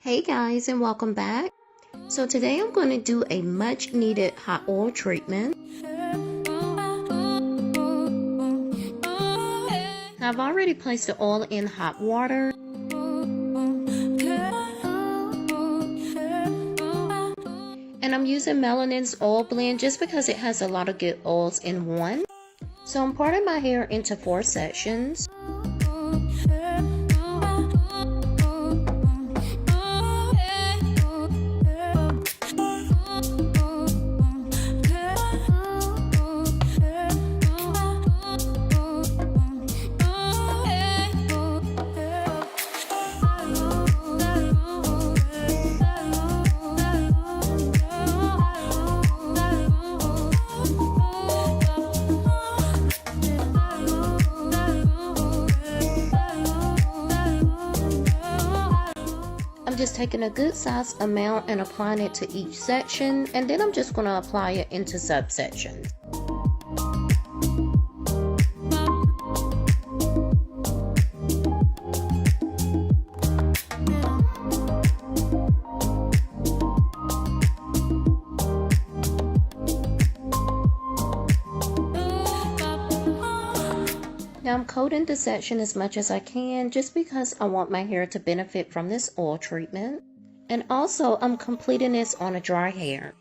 Hey guys, and welcome back. So today I'm going to do a much needed hot oil treatment. I've already placed the oil in hot water. And I'm using Melanin's oil blend just because it has a lot of good oils in one. So I'm parting my hair into 4 sections. I'm just taking a good size amount and applying it to each section, and then I'm just going to apply it into subsections. Now I'm coating the section as much as I can just because I want my hair to benefit from this oil treatment. And also I'm completing this on a dry hair.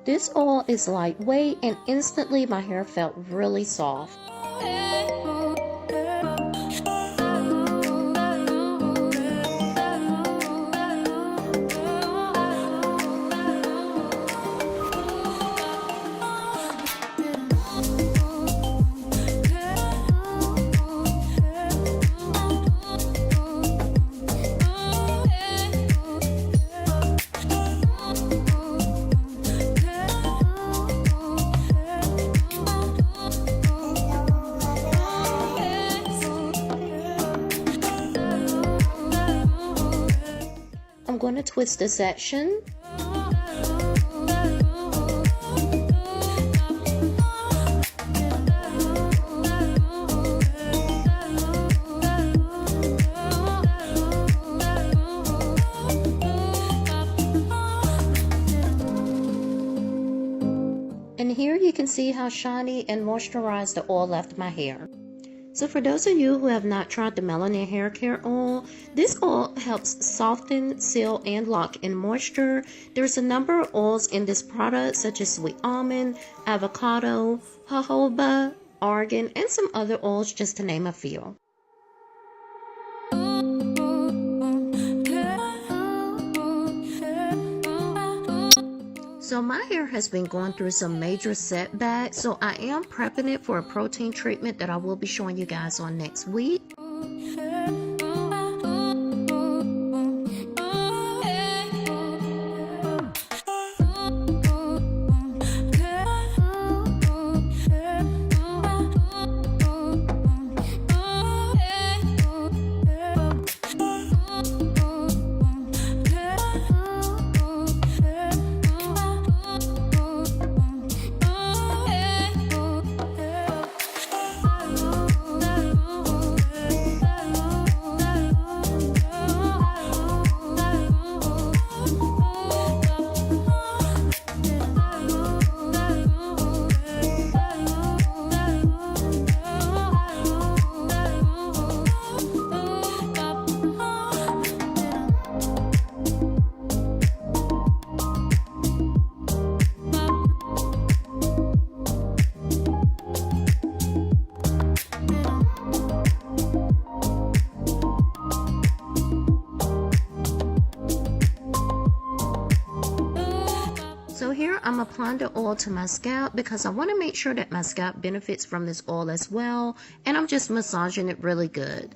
This oil is lightweight and instantly my hair felt really soft. I'm going to twist the section. And here you can see how shiny and moisturized the oil left my hair. So for those of you who have not tried the Melanin Hair Care oil, this oil helps soften, seal, and lock in moisture. There's a number of oils in this product such as sweet almond, avocado, jojoba, argan, and some other oils just to name a few. So my hair has been going through some major setbacks, so I am prepping it for a protein treatment that I will be showing you guys on next week. So here I'm applying the oil to my scalp because I want to make sure that my scalp benefits from this oil as well, and I'm just massaging it really good.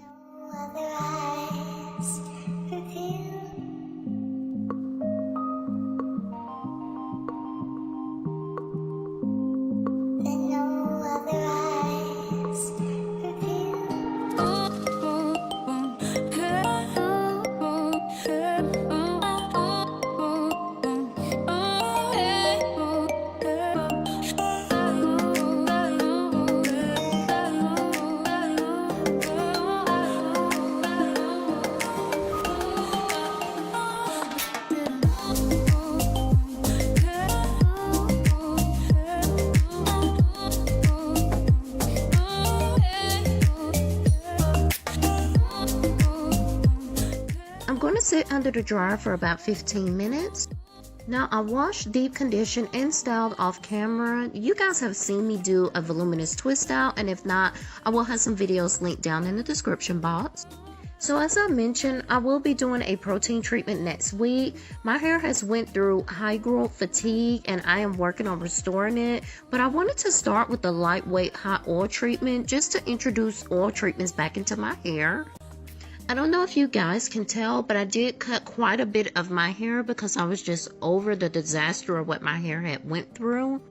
it under the dryer for about 15 minutes. Now, I washed, deep conditioned, and styled off camera. You guys have seen me do a voluminous twist out, and if not, I will have some videos linked down in the description box. So as I mentioned, I will be doing a protein treatment next week. My hair has went through Hygral fatigue and I am working on restoring it, but I wanted to start with the lightweight hot oil treatment just to introduce oil treatments back into my hair. I don't know if you guys can tell, but I did cut quite a bit of my hair because I was just over the disaster of what my hair had went through.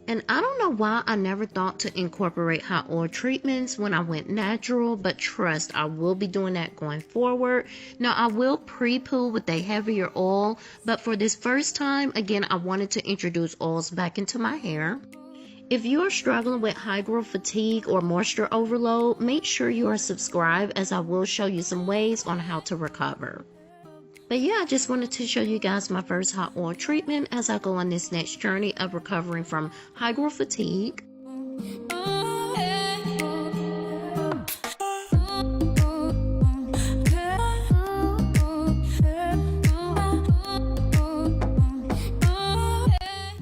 And I don't know why I never thought to incorporate hot oil treatments when I went natural, but trust, I will be doing that going forward. Now, I will pre-poo with a heavier oil, but for this first time, again, I wanted to introduce oils back into my hair. If you are struggling with hygral fatigue or moisture overload, make sure you are subscribed as I will show you some ways on how to recover. But yeah, I just wanted to show you guys my first hot oil treatment as I go on this next journey of recovering from hygral fatigue.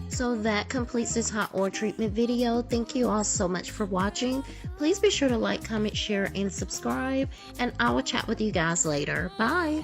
So that completes this hot oil treatment video. Thank you all so much for watching. Please be sure to like, comment, share, and subscribe. And I will chat with you guys later. Bye.